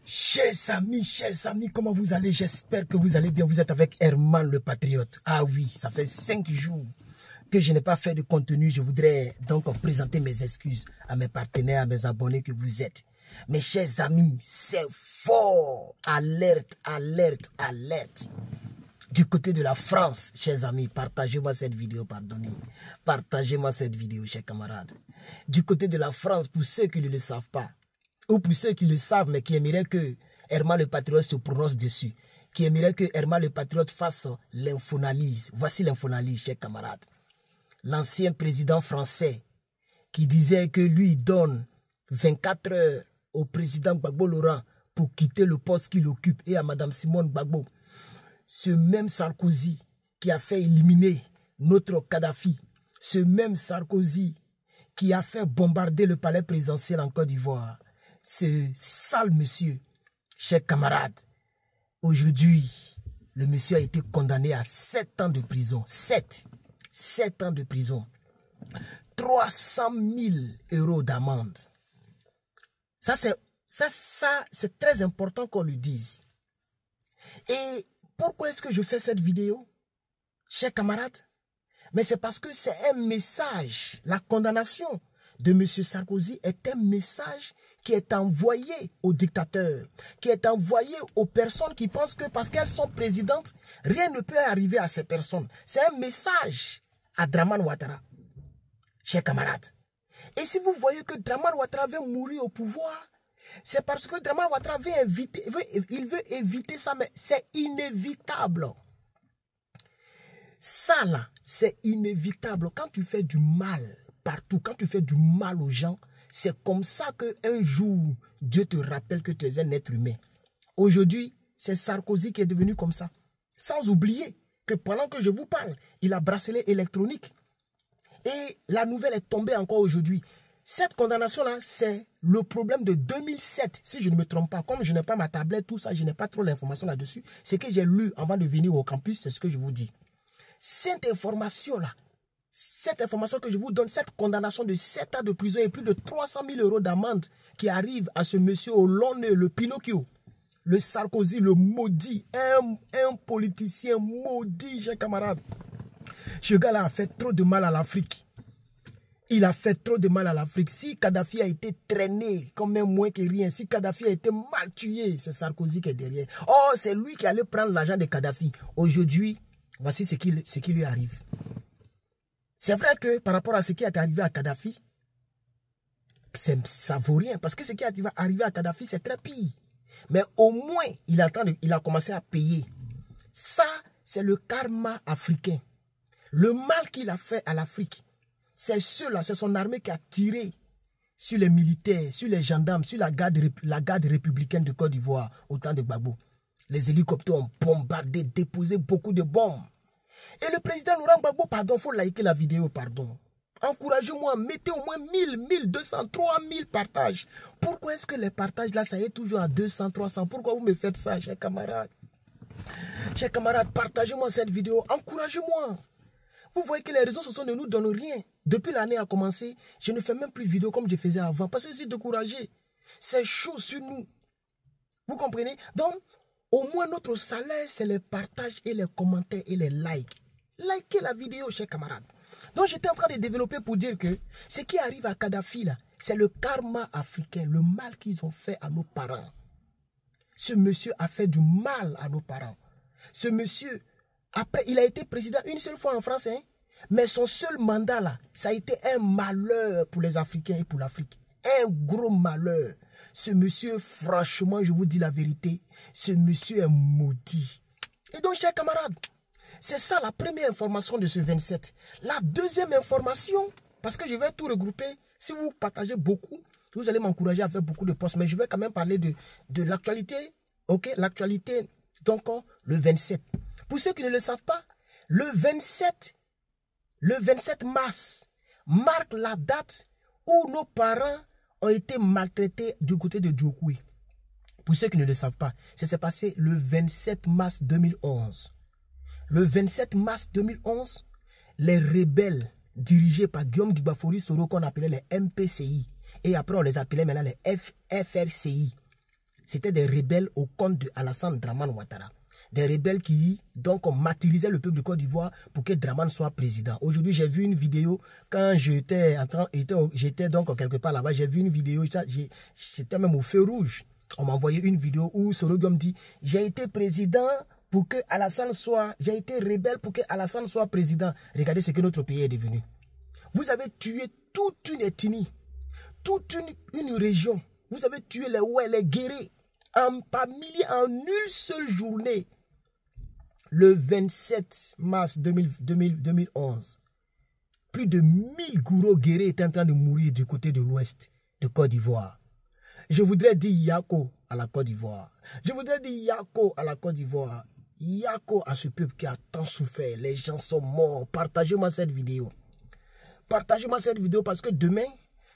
Chers amis, comment vous allez? J'espère que vous allez bien. Vous êtes avec Herman le Patriote. Ah oui, ça fait 5 jours que je n'ai pas fait de contenu. Je voudrais donc présenter mes excuses à mes partenaires, à mes abonnés que vous êtes. Mes chers amis, c'est fort. Alerte, alerte, alerte. Du côté de la France, chers amis, partagez-moi cette vidéo, pardonnez. Partagez-moi cette vidéo, chers camarades. Du côté de la France, pour ceux qui ne le savent pas, ou pour ceux qui le savent, mais qui aimeraient que Herman le Patriote se prononce dessus, qui aimeraient que Herman le Patriote fasse l'infoanalyse. Voici l'infoanalyse, chers camarades. L'ancien président français qui disait que lui donne 24 heures au président Gbagbo Laurent pour quitter le poste qu'il occupe et à Madame Simone Gbagbo. Ce même Sarkozy qui a fait éliminer notre Kadhafi, ce même Sarkozy qui a fait bombarder le palais présidentiel en Côte d'Ivoire, ce sale monsieur, chers camarades, aujourd'hui, le monsieur a été condamné à 7 ans de prison. 7 ans de prison. 300 000 € d'amende. Ça, c'est très important qu'on le dise. Et pourquoi est-ce que je fais cette vidéo, chers camarades? Mais c'est parce que c'est un message. La condamnation de M. Sarkozy est un message qui est envoyé aux dictateurs, qui est envoyé aux personnes qui pensent que parce qu'elles sont présidentes, rien ne peut arriver à ces personnes. C'est un message à Dramane Ouattara, chers camarades. Et si vous voyez que Dramane Ouattara veut mourir au pouvoir, c'est parce que Dramane Ouattara veut éviter ça, mais c'est inévitable. Ça là, c'est inévitable. Quand tu fais du mal partout, quand tu fais du mal aux gens, c'est comme ça qu'un jour, Dieu te rappelle que tu es un être humain. Aujourd'hui, c'est Sarkozy qui est devenu comme ça. Sans oublier que pendant que je vous parle, il a bracelet électronique. Et la nouvelle est tombée encore aujourd'hui. Cette condamnation-là, c'est le problème de 2007, si je ne me trompe pas. Comme je n'ai pas ma tablette, tout ça, je n'ai pas trop l'information là-dessus. Ce que j'ai lu avant de venir au campus, c'est ce que je vous dis. Cette information-là, cette information que je vous donne, cette condamnation de 7 ans de prison et plus de 300 000 € d'amende qui arrive à ce monsieur Hollande, le Pinocchio, le Sarkozy, le maudit, un politicien maudit, chers camarades. Ce gars-là a fait trop de mal à l'Afrique. Il a fait trop de mal à l'Afrique. Si Kadhafi a été traîné comme un moins que rien, si Kadhafi a été mal tué, c'est Sarkozy qui est derrière. Oh, c'est lui qui allait prendre l'argent de Kadhafi. Aujourd'hui, voici ce qui lui arrive. C'est vrai que par rapport à ce qui est arrivé à Kadhafi, ça vaut rien. Parce que ce qui est arrivé à Kadhafi, c'est très pire. Mais au moins, il a commencé à payer. Ça, c'est le karma africain. Le mal qu'il a fait à l'Afrique, c'est ceux-là, c'est son armée qui a tiré sur les militaires, sur les gendarmes, sur la garde républicaine de Côte d'Ivoire au temps de Gbagbo. Les hélicoptères ont bombardé, déposé beaucoup de bombes. Et le président Laurent Gbagbo, pardon, il faut liker la vidéo, pardon. Encouragez-moi, mettez au moins 1000, 1200, 3000 partages. Pourquoi est-ce que les partages là, ça y est toujours à 200, 300? Pourquoi vous me faites ça, chers camarades? Chers camarades, partagez-moi cette vidéo, encouragez-moi. Vous voyez que les réseaux sociaux ne nous donnent rien. Depuis l'année a commencé, je ne fais même plus de vidéos comme je faisais avant. Parce que c'est découragé. C'est chaud sur nous. Vous comprenez? Donc, au moins notre salaire, c'est les partages et les commentaires et les likes. Likez la vidéo, chers camarades. Donc, j'étais en train de développer pour dire que ce qui arrive à Kadhafi, là, c'est le karma africain, le mal qu'ils ont fait à nos parents. Ce monsieur a fait du mal à nos parents. Ce monsieur, après, il a été président une seule fois en France, hein, mais son seul mandat, là, ça a été un malheur pour les Africains et pour l'Afrique. Un gros malheur. Ce monsieur, franchement, je vous dis la vérité, ce monsieur est maudit. Et donc, chers camarades, c'est ça la première information de ce 27. La deuxième information, parce que je vais tout regrouper, si vous partagez beaucoup, vous allez m'encourager à faire beaucoup de posts, mais je vais quand même parler de l'actualité, ok, l'actualité, donc le 27. Pour ceux qui ne le savent pas, le 27 mars marque la date où nos parents ont été maltraités du côté de Djokoué. Pour ceux qui ne le savent pas, ça s'est passé le 27 mars 2011. Le 27 mars 2011, les rebelles dirigés par Guillaume Dibafori Soro, qu'on appelait les MPCI, et après on les appelait maintenant les FRCI, c'était des rebelles au compte de Alassane Dramane Ouattara. Des rebelles qui donc martyrisaient le peuple de Côte d'Ivoire pour que Dramane soit président. Aujourd'hui, j'ai vu une vidéo quand j'étais donc quelque part là-bas. J'ai vu une vidéo, c'était même au feu rouge. On m'a envoyé une vidéo où Sorogum dit « J'ai été président pour que Alassane soit... J'ai été rebelle pour que Alassane soit président. » Regardez ce que notre pays est devenu. Vous avez tué toute une ethnie, toute une région. Vous avez tué les Ouai, les Guérés, par milliers en une seule journée. Le 27 mars 2011, plus de 1000 gourous guerriers étaient en train de mourir du côté de l'ouest de Côte d'Ivoire. Je voudrais dire Yako à la Côte d'Ivoire. Je voudrais dire Yako à la Côte d'Ivoire. Yako à ce peuple qui a tant souffert. Les gens sont morts. Partagez-moi cette vidéo. Partagez-moi cette vidéo parce que demain,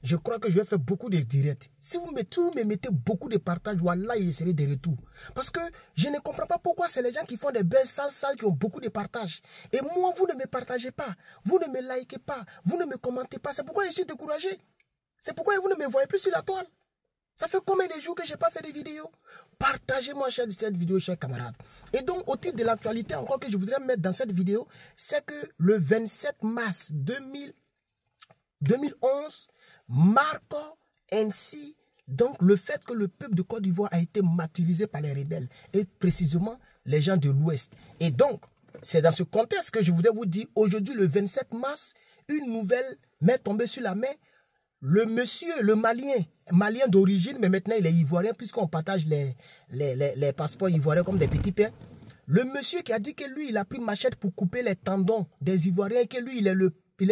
je crois que je vais faire beaucoup de directs. Si vous me mettez beaucoup de partage, voilà, je serai de retour. Parce que je ne comprends pas pourquoi c'est les gens qui font des belles salles qui ont beaucoup de partage. Et moi, vous ne me partagez pas. Vous ne me likez pas. Vous ne me commentez pas. C'est pourquoi je suis découragé. C'est pourquoi vous ne me voyez plus sur la toile. Ça fait combien de jours que je n'ai pas fait de vidéos? Partagez-moi cette vidéo, chers camarades. Et donc, au titre de l'actualité, encore que je voudrais mettre dans cette vidéo, c'est que le 27 mars 2011, marque ainsi donc le fait que le peuple de Côte d'Ivoire a été martyrisé par les rebelles et précisément les gens de l'Ouest. Et donc, c'est dans ce contexte que je voudrais vous dire, aujourd'hui le 27 mars, une nouvelle m'est tombée sur la main. Le monsieur, le malien d'origine, mais maintenant il est ivoirien puisqu'on partage les passeports ivoiriens comme des petits pains. Le monsieur qui a dit que lui, il a pris machette pour couper les tendons des Ivoiriens et que lui, il est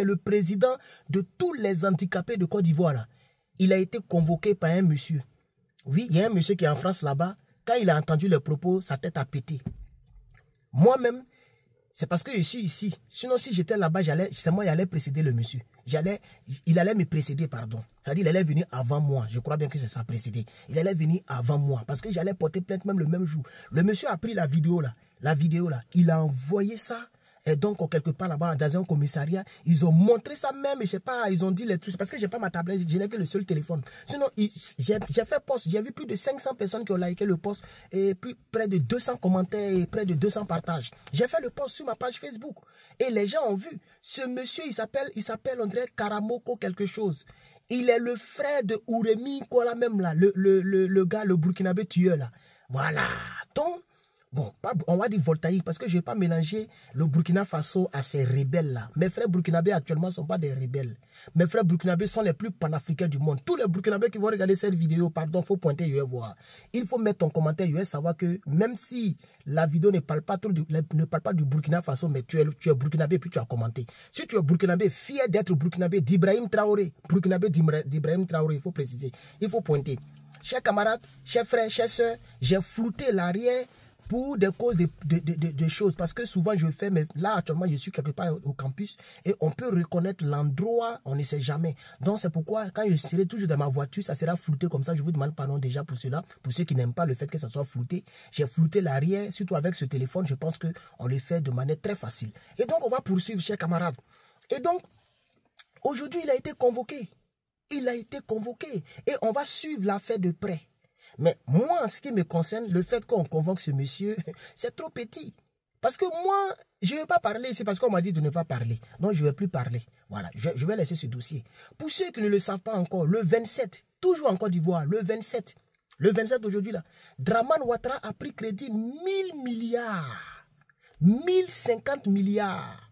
le président de tous les handicapés de Côte d'Ivoire. Il a été convoqué par un monsieur. Oui, il y a un monsieur qui est en France là-bas. Quand il a entendu les propos, sa tête a pété. Moi-même, c'est parce que je suis ici. Sinon, si j'étais là-bas, c'est moi qui allais précéder le monsieur. Il allait me précéder, pardon. C'est-à-dire, il allait venir avant moi. Je crois bien que c'est ça, précéder. Il allait venir avant moi. Parce que j'allais porter plainte même le même jour. Le monsieur a pris la vidéo là. Il a envoyé ça. Et donc, quelque part là-bas, dans un commissariat, ils ont montré ça même. Je sais pas, ils ont dit les trucs. Parce que j'ai pas ma tablette, je n'ai que le seul téléphone. Sinon, j'ai fait post. J'ai vu plus de 500 personnes qui ont liké le post. Et plus près de 200 commentaires et près de 200 partages. J'ai fait le post sur ma page Facebook. Et les gens ont vu. Ce monsieur, il s'appelle, on dirait Karamoko quelque chose. Il est le frère de Ouremi, quoi là même là. Le gars, le Burkinabé tueur là. Voilà. Donc, bon, on va dire voltaïque parce que je ne vais pas mélanger le Burkina Faso à ces rebelles-là. Mes frères burkinabés actuellement ne sont pas des rebelles. Mes frères burkinabés sont les plus panafricains du monde. Tous les burkinabés qui vont regarder cette vidéo, pardon, il faut pointer, je vais voir. Il faut mettre ton commentaire, je vais savoir que même si la vidéo ne parle pas du Burkina Faso, mais tu es burkinabé puis tu as commenté. Si tu es burkinabé, fier d'être burkinabé, d'Ibrahim Traoré, burkinabé d'Ibrahim Traoré, il faut préciser, il faut pointer. Chers camarades, chers frères, chers soeurs, j'ai flouté l'arrière pour des causes de choses. Parce que souvent je fais, mais là actuellement je suis quelque part au campus et on peut reconnaître l'endroit, on ne sait jamais. Donc c'est pourquoi quand je serai toujours dans ma voiture, ça sera flouté comme ça. Je vous demande pardon déjà pour cela. Pour ceux qui n'aiment pas le fait que ça soit flouté, j'ai flouté l'arrière, surtout avec ce téléphone, je pense qu'on le fait de manière très facile. Et donc on va poursuivre, chers camarades. Et donc, aujourd'hui il a été convoqué. Il a été convoqué et on va suivre l'affaire de près. Mais moi, en ce qui me concerne, le fait qu'on convoque ce monsieur, c'est trop petit. Parce que moi, je ne vais pas parler ici parce qu'on m'a dit de ne pas parler. Non, je ne vais plus parler. Voilà, je vais laisser ce dossier. Pour ceux qui ne le savent pas encore, le 27, toujours en Côte d'Ivoire, le 27 aujourd'hui là, Dramane Ouattara a pris crédit 1000 milliards, 1050 milliards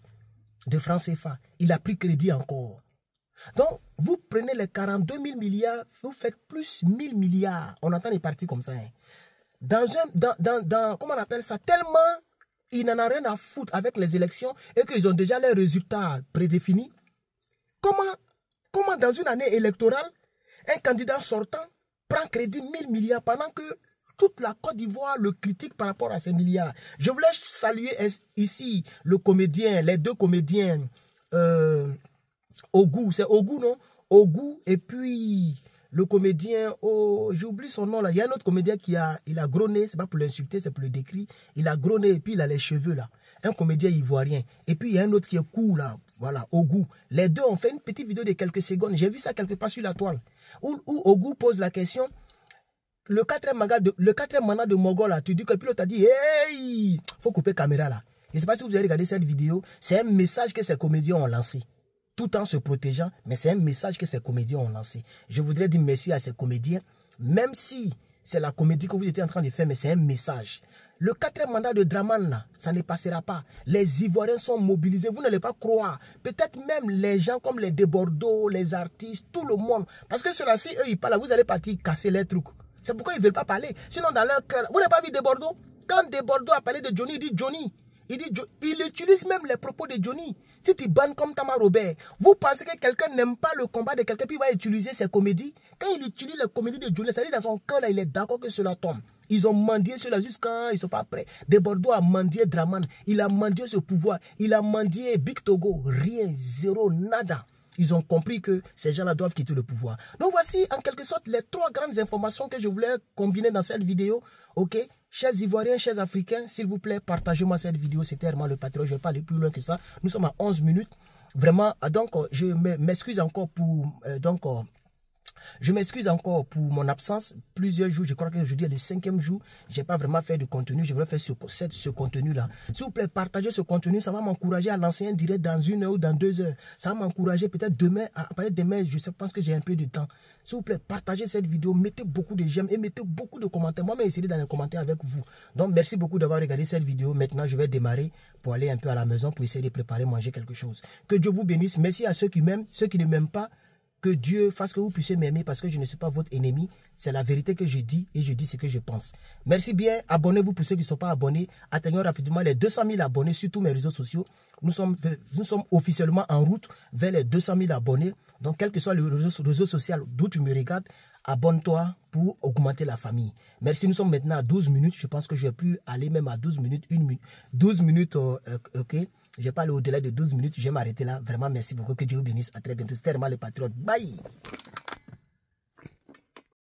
de francs CFA. Il a pris crédit encore. Donc, vous prenez les 42 000 milliards, vous faites plus 1000 milliards. On entend des parties comme ça. Hein. Comment on appelle ça? Tellement il n'en a rien à foutre avec les élections et qu'ils ont déjà les résultats prédéfinis. Comment dans une année électorale, un candidat sortant prend crédit 1000 milliards pendant que toute la Côte d'Ivoire le critique par rapport à ces milliards? Je voulais saluer ici le comédien, les deux comédiens, Ogou, c'est Ogou, non? Ogou et puis le comédien, j'oublie son nom là. Il y a un autre comédien il a gros nez, c'est pas pour l'insulter, c'est pour le décrire. Il a gros nez et puis il a les cheveux là. Un comédien ivoirien. Et puis il y a un autre qui est cool là. Voilà, Ogou. Les deux ont fait une petite vidéo de quelques secondes. J'ai vu ça quelque part sur la toile. Où Ogou pose la question. le quatrième mandat de Mogol, là, tu dis que le pilote a dit, hey, faut couper caméra là. Je ne sais pas si vous avez regardé cette vidéo, c'est un message que ces comédiens ont lancé. Tout en se protégeant, mais c'est un message que ces comédiens ont lancé. Je voudrais dire merci à ces comédiens, même si c'est la comédie que vous étiez en train de faire, mais c'est un message. Le quatrième mandat de Draman, là, ça ne passera pas. Les Ivoiriens sont mobilisés, vous n'allez pas croire. Peut-être même les gens comme les Debordeaux, les artistes, tout le monde. Parce que ceux-là, si eux, ils parlent, vous allez partir casser les trucs. C'est pourquoi ils ne veulent pas parler. Sinon, dans leur cœur, vous n'avez pas vu Debordeaux? Quand Debordeaux a parlé de Johnny, il dit Johnny. Il utilise même les propos de Johnny. Si tu bannes comme Tama Robert, vous pensez que quelqu'un n'aime pas le combat de quelqu'un, puis il va utiliser ses comédies? Quand il utilise les comédies de Johnny, ça dit dans son cœur, là, il est d'accord que cela tombe. Ils ont mendié cela jusqu'à ils ne sont pas prêts. Debordeaux a mendié Draman, il a mendié ce pouvoir, il a mendié Big Togo, rien, zéro, nada. Ils ont compris que ces gens-là doivent quitter le pouvoir. Donc voici en quelque sorte les 3 grandes informations que je voulais combiner dans cette vidéo. Ok, chers Ivoiriens, chers Africains, s'il vous plaît, partagez-moi cette vidéo. C'était Herman le Patriote. Je ne vais pas aller plus loin que ça. Nous sommes à 11 minutes. Vraiment, donc je m'excuse encore pour... je m'excuse encore pour mon absence. Plusieurs jours, je crois qu'aujourd'hui est le 5e jour. Je n'ai pas vraiment fait de contenu. Je voudrais faire ce contenu-là. S'il vous plaît, partagez ce contenu. Ça va m'encourager à lancer un direct dans 1 heure ou dans 2 heures. Ça va m'encourager peut-être demain. À partir de demain, je pense que j'ai un peu de temps. S'il vous plaît, partagez cette vidéo. Mettez beaucoup de j'aime et mettez beaucoup de commentaires. Moi, essayez dans les commentaires avec vous. Donc, merci beaucoup d'avoir regardé cette vidéo. Maintenant, je vais démarrer pour aller un peu à la maison pour essayer de préparer, manger quelque chose. Que Dieu vous bénisse. Merci à ceux qui m'aiment, ceux qui ne m'aiment pas. Que Dieu fasse que vous puissiez m'aimer parce que je ne suis pas votre ennemi. C'est la vérité que je dis et je dis ce que je pense. Merci bien. Abonnez-vous pour ceux qui ne sont pas abonnés. Atteignons rapidement les 200 000 abonnés sur tous mes réseaux sociaux. Nous sommes officiellement en route vers les 200 000 abonnés. Donc, quel que soit le réseau social d'où tu me regardes, abonne-toi pour augmenter la famille. Merci. Nous sommes maintenant à 12 minutes. Je pense que je vais plus aller même à 12 minutes, 1 minute. 12 minutes, ok. Je vais pas aller au-delà de 12 minutes. Je vais m'arrêter là. Vraiment, merci beaucoup. Que Dieu vous bénisse. À très bientôt. C'était Herman le Patriote. Bye.